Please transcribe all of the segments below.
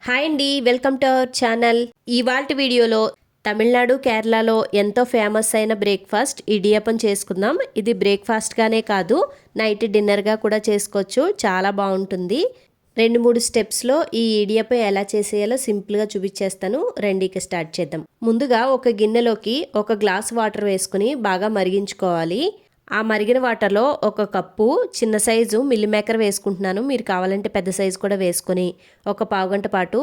Hi అండి, welcome to our channel. ఇవాల్టి వీడియోలో తమిళనాడు, కేరళలో ఎంతో ఫేమస్ అయిన బ్రేక్ఫాస్ట్ ఇడియప్పం చేసుకుందాం. ఇది బ్రేక్ఫాస్ట్గానే కాదు, నైట్ డిన్నర్గా కూడా చేసుకోవచ్చు. చాలా బాగుంటుంది. 2-3 స్టెప్స్లో ఈ ఇడియప్పం ఎలా చేసేయాలో సింపుల్గా చూపించేస్తాను. రెండీకి స్టార్ట్ చేద్దాం. ముందుగా ఒక గిన్నెలోకి 1 గ్లాస్ వాటర్ వేసుకుని బాగా మరిగించుకోవాలి. ఆ మరిగిన వాటర్లో 1 కప్పు చిన్న సైజు మిల్ మేకర్ వేసుకుంటున్నాను. మీరు కావాలంటే పెద్ద సైజు కూడా వేసుకొని ఒక పావుగంట పాటు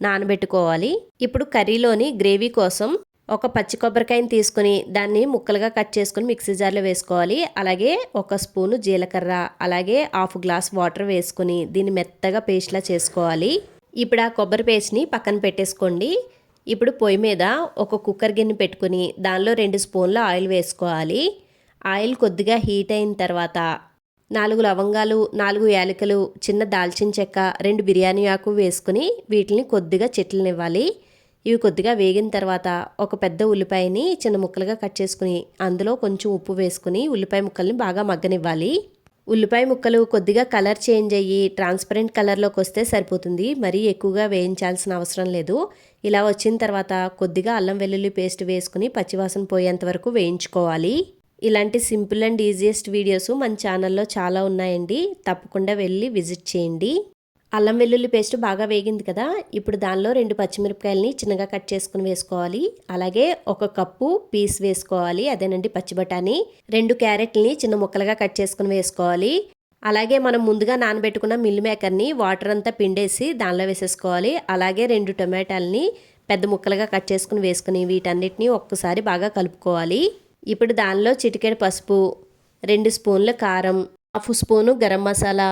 నానబెట్టుకోవాలి. ఇప్పుడు కర్రీలోని గ్రేవీ కోసం 1 పచ్చి కొబ్బరికాయని తీసుకుని దాన్ని ముక్కలుగా కట్ చేసుకుని మిక్సీ జార్లో వేసుకోవాలి. అలాగే 1 స్పూను జీలకర్ర, అలాగే 1/2 గ్లాస్ వాటర్ వేసుకుని దీన్ని మెత్తగా పేస్ట్లా చేసుకోవాలి. ఇప్పుడు ఆ కొబ్బరి పేస్ట్ని పక్కన పెట్టేసుకోండి. ఇప్పుడు పొయ్యి మీద 1 కుక్కర్ గిన్నె పెట్టుకుని దానిలో 2 స్పూన్ల ఆయిల్ వేసుకోవాలి. ఆయిల్ కొద్దిగా హీట్ అయిన తర్వాత 4 లవంగాలు, 4 యాలకులు, చిన్న దాల్చిన చెక్క, 2 బిర్యానీ ఆకు వేసుకుని వీటిని కొద్దిగా చిట్లనివ్వాలి. ఇవి కొద్దిగా వేగిన తర్వాత 1 పెద్ద ఉల్లిపాయని చిన్న ముక్కలుగా కట్ చేసుకుని అందులో కొంచెం ఉప్పు వేసుకుని ఉల్లిపాయ ముక్కల్ని బాగా మగ్గనివ్వాలి. ఉల్లిపాయ ముక్కలు కొద్దిగా కలర్ చేంజ్ అయ్యి ట్రాన్స్పరెంట్ కలర్లోకి వస్తే సరిపోతుంది. మరీ ఎక్కువగా వేయించాల్సిన అవసరం లేదు. ఇలా వచ్చిన తర్వాత కొద్దిగా అల్లం వెల్లుల్లి పేస్ట్ వేసుకుని పచ్చివాసన పోయేంత వరకు వేయించుకోవాలి. ఇలాంటి సింపుల్ అండ్ ఈజియెస్ట్ వీడియోస్ మన ఛానల్లో చాలా ఉన్నాయండి. తప్పకుండా వెళ్ళి విజిట్ చేయండి. అల్లం వెల్లుల్లి పేస్ట్ బాగా వేగింది కదా. ఇప్పుడు దానిలో 2 పచ్చిమిరపకాయలని చిన్నగా కట్ చేసుకుని వేసుకోవాలి. అలాగే 1 కప్పు పీస్ వేసుకోవాలి, అదేనండి పచ్చి బఠానీ. 2 క్యారెట్లని చిన్న ముక్కలుగా కట్ చేసుకుని వేసుకోవాలి. అలాగే మనం ముందుగా నానబెట్టుకున్న మిల్ మేకర్ని వాటర్ అంతా పిండేసి దానిలో వేసేసుకోవాలి. అలాగే 2 టొమాటాలని పెద్ద ముక్కలుగా కట్ చేసుకుని వేసుకుని వీటన్నిటిని ఒక్కసారి బాగా కలుపుకోవాలి. ఇప్పుడు దానిలో చిటికెడు పసుపు, 2 స్పూన్ల కారం, 1/2 స్పూను గరం మసాలా,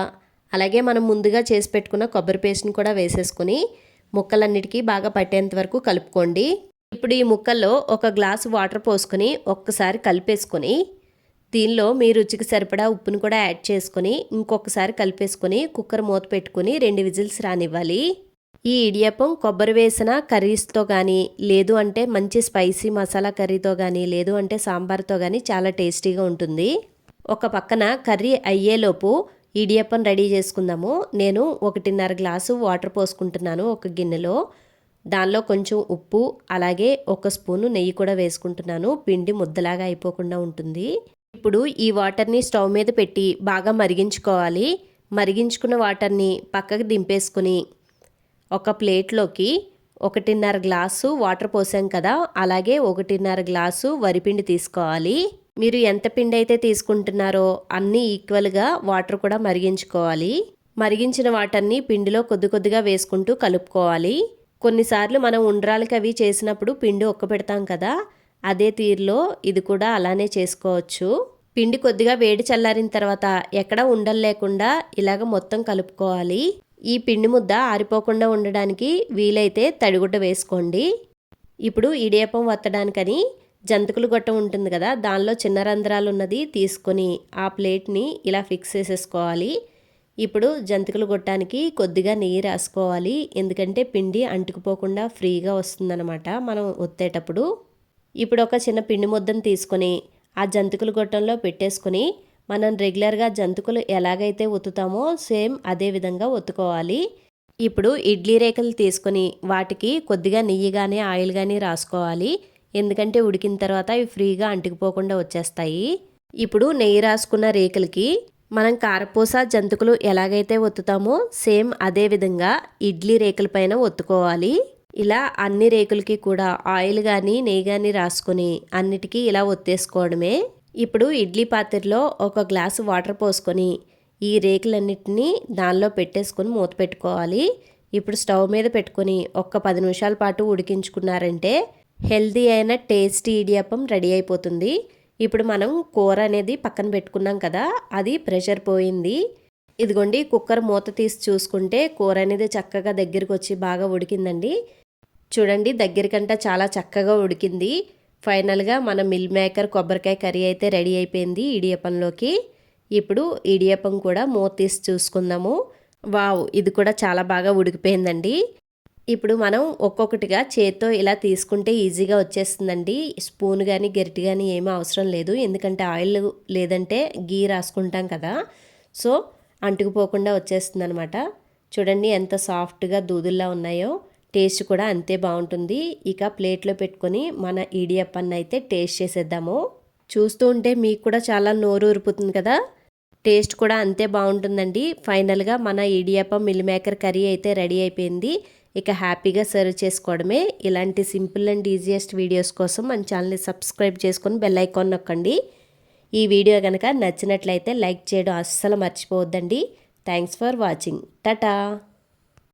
అలాగే మనం ముందుగా చేసి పెట్టుకున్న కొబ్బరి పేస్ట్ని కూడా వేసేసుకొని ముక్కలన్నిటికీ బాగా పట్టేంత వరకు కలుపుకోండి. ఇప్పుడు ఈ ముక్కల్లో 1 గ్లాసు వాటర్ పోసుకొని ఒక్కసారి కలిపేసుకొని దీనిలో మీ రుచికి సరిపడా ఉప్పును కూడా యాడ్ చేసుకొని ఇంకొకసారి కలిపేసుకొని కుక్కర్ మూత పెట్టుకుని 2 విజిల్స్ రానివ్వాలి. ఈ ఇడియప్పం కొబ్బరి వేసిన కర్రీస్తో కానీ, లేదు అంటే మంచి స్పైసీ మసాలా కర్రీతో కానీ, లేదు అంటే సాంబార్తో కానీ చాలా టేస్టీగా ఉంటుంది. ఒక పక్కన కర్రీ అయ్యేలోపు ఇడియప్పం రెడీ చేసుకుందాము. నేను 1.5 గ్లాసు వాటర్ పోసుకుంటున్నాను ఒక గిన్నెలో. దానిలో కొంచెం ఉప్పు, అలాగే 1 స్పూను నెయ్యి కూడా వేసుకుంటున్నాను. పిండి ముద్దలాగా అయిపోకుండా ఉంటుంది. ఇప్పుడు ఈ వాటర్ని స్టవ్ మీద పెట్టి బాగా మరిగించుకోవాలి. మరిగించుకున్న వాటర్ని పక్కకు దింపేసుకుని ఒక ప్లేట్లోకి 1.5 గ్లాసు వాటర్ పోసాం కదా, అలాగే 1.5 గ్లాసు వరిపిండి తీసుకోవాలి. మీరు ఎంత పిండి అయితే తీసుకుంటున్నారో అన్నీ ఈక్వల్గా వాటర్ కూడా మరిగించుకోవాలి. మరిగించిన వాటర్ని పిండిలో కొద్ది కొద్దిగా వేసుకుంటూ కలుపుకోవాలి. కొన్నిసార్లు మనం ఉండ్రాలకి అవి చేసినప్పుడు పిండి పెడతాం కదా, అదే తీరులో ఇది కూడా అలానే చేసుకోవచ్చు. పిండి కొద్దిగా వేడి చల్లారిన తర్వాత ఎక్కడ ఉండలు లేకుండా ఇలాగ మొత్తం కలుపుకోవాలి. ఈ పిండి ముద్ద ఆరిపోకుండా ఉండడానికి వీలైతే తడిగుడ్డ వేసుకోండి. ఇప్పుడు ఇడియప్పం వత్తడానికని జంతికలు గొట్టం ఉంటుంది కదా, దానిలో చిన్న రంధ్రాలు ఉన్నది తీసుకొని ఆ ప్లేట్ని ఇలా ఫిక్స్ చేసేసుకోవాలి. ఇప్పుడు జంతికలు గొట్టానికి కొద్దిగా నెయ్యి రాసుకోవాలి. ఎందుకంటే పిండి అంటుకుపోకుండా ఫ్రీగా వస్తుందన్నమాట మనం ఒత్తేటప్పుడు. ఇప్పుడు ఒక చిన్న పిండి ముద్దను తీసుకొని ఆ జంతికలు గొట్టంలో పెట్టేసుకొని మనం రెగ్యులర్గా జంతికలు ఎలాగైతే ఒత్తుతామో సేమ్ అదే విధంగా ఒత్తుకోవాలి. ఇప్పుడు ఇడ్లీ రేకులు తీసుకొని వాటికి కొద్దిగా నెయ్యి కానీ ఆయిల్ కానీ రాసుకోవాలి. ఎందుకంటే ఉడికిన తర్వాత అవి ఫ్రీగా అంటుకుపోకుండా వచ్చేస్తాయి. ఇప్పుడు నెయ్యి రాసుకున్న రేకులకి మనం కారపూస జంతికలు ఎలాగైతే ఒత్తుతామో సేమ్ అదే విధంగా ఇడ్లీ రేకుల పైన ఒత్తుకోవాలి. ఇలా అన్ని రేకులకి కూడా ఆయిల్ కానీ నెయ్యి కానీ రాసుకొని అన్నిటికీ ఇలా ఒత్తేసుకోవడమే. ఇప్పుడు ఇడ్లీ పాత్రలో 1 గ్లాసు వాటర్ పోసుకొని ఈ రేకులన్నిటినీ దానిలో పెట్టేసుకొని మూత పెట్టుకోవాలి. ఇప్పుడు స్టవ్ మీద పెట్టుకొని 10 నిమిషాల పాటు ఉడికించుకున్నారంటే హెల్తీ అయిన టేస్టీ ఇడియప్పం రెడీ అయిపోతుంది. ఇప్పుడు మనం కూర అనేది పక్కన పెట్టుకున్నాం కదా, అది ప్రెషర్ పోయింది. ఇదిగోండి కుక్కర్ మూత తీసి చూసుకుంటే కూర అనేది చక్కగా దగ్గరికి వచ్చి బాగా ఉడికిందండి. చూడండి, దగ్గరికంటే చాలా చక్కగా ఉడికింది. ఫైనల్గా మన మిల్ మేకర్ కొబ్బరికాయ కర్రీ అయితే రెడీ అయిపోయింది ఇడియప్పంలోకి. ఇప్పుడు ఇడియప్పం కూడా మూత తీసి చూసుకుందాము. వావ్, ఇది కూడా చాలా బాగా ఉడికిపోయిందండి. ఇప్పుడు మనం ఒక్కొక్కటిగా చేత్తో ఇలా తీసుకుంటే ఈజీగా వచ్చేస్తుందండి. స్పూన్ కానీ గరిటె కానీ ఏమీ అవసరం లేదు. ఎందుకంటే ఆయిల్ లేదంటే గీ రాసుకుంటాం కదా, సో అంటుకుపోకుండా వచ్చేస్తుంది అనమాట. చూడండి ఎంత సాఫ్ట్గా దూదుల్లా ఉన్నాయో. టేస్ట్ కూడా అంతే బాగుంటుంది. ఇక ప్లేట్లో పెట్టుకొని మన ఇడియప్పాన్ని అయితే టేస్ట్ చేసేద్దాము. చూస్తూ ఉంటే మీకు కూడా చాలా నోరు ఊరిపోతుంది కదా. టేస్ట్ కూడా అంతే బాగుంటుందండి. ఫైనల్గా మన ఇడియప్పం మిల్ మేకర్ కర్రీ అయితే రెడీ అయిపోయింది. ఇక హ్యాపీగా సర్వ్ చేసుకోవడమే. ఇలాంటి సింపుల్ అండ్ ఈజియెస్ట్ వీడియోస్ కోసం మన ఛానల్ని సబ్స్క్రైబ్ చేసుకొని బెల్ ఐకాన్ నొక్కండి. ఈ వీడియో కనుక నచ్చినట్లయితే లైక్ చేయడం అస్సలు మర్చిపోవద్దండి. Thanks for watching. టాటా.